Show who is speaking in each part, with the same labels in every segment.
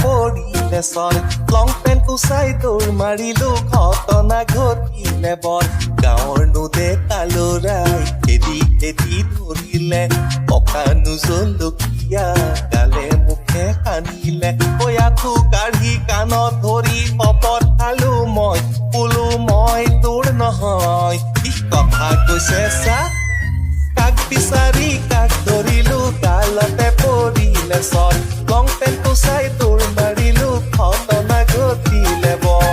Speaker 1: পৰিলে চৰ লং পেণ্টটো চাই দৌৰ মাৰিলো ঘটনা ঘটিলে বৰ গাঁৱৰ নোদে কালৰাই খেদি খেদি ধৰিলে পকানো জলকীয়া গালে মুখে সানিলে আঁঠু কাঢ়ি কাণত ধৰি পপত খালো মই বোলো মই তোৰ নহয় কি কথা কৈছে চা কাক বিচাৰি কাক ধৰিলো গালতে পৰিলে চৰ লং পেণ্টটো চাই দৌৰ মাৰিলো ঘটনা ঘটিলে বৰ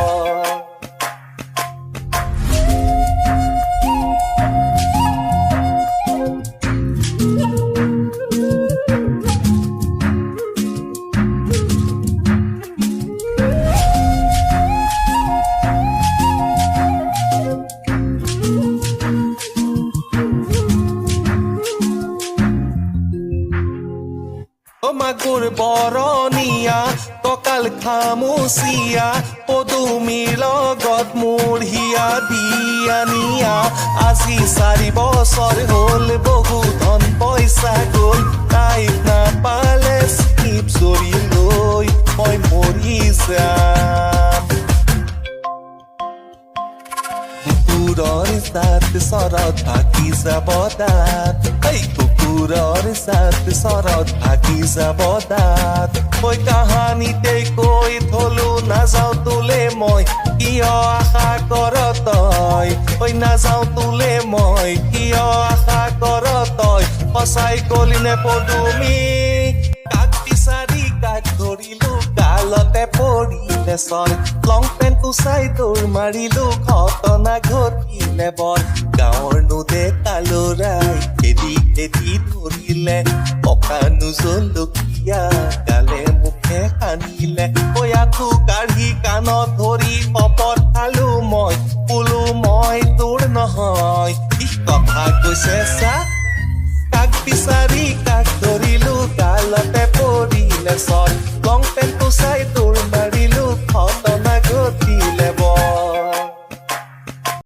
Speaker 1: মাগুৰ বৰণীয়া কঁকাল খামুচিয়া পদুমীৰ লগত মোৰ হিয়া দিয়া নিয়া আজি 4 বছৰ হ'ল বহু ধন পইচা গ'ল তাইক নাপালে স্কিপ জৰি লৈ মই মৰি যাম কুকুৰৰ জাত চৰত থাকি যাব দাঁত কুকুৰৰ জাত চৰত থাকি যাব দাঁত কাহানিতে কৈ থলো নাযাওঁ তোলে মই কিয় আশা কৰ তই নাযাওঁ তোলে মই কিয় আশা কৰ তই সঁচাই কলি নে পদুমী কাক বিচাৰি কাক ধৰিলো গালতে পৰিলে চৰ লং পেণ্টটো চাই দৌৰ মাৰিলো ঘটনা ঘটিলে বৰ গাঁৱৰ নোদে কালৰাই খেদি খেদি ধৰিলে পকানো জলকীয়া গালে মুখে সানিলে আঁঠু কাঢ়ি কাণত ধৰি পপত খালো মই বোলো মই তোৰ নহয় কি কথা কৈছে চা কাক বিচাৰি কাক ধৰিলো গালতে পৰিলে চৰ লং পেণ্টটো চাই দৌৰ মাৰিলো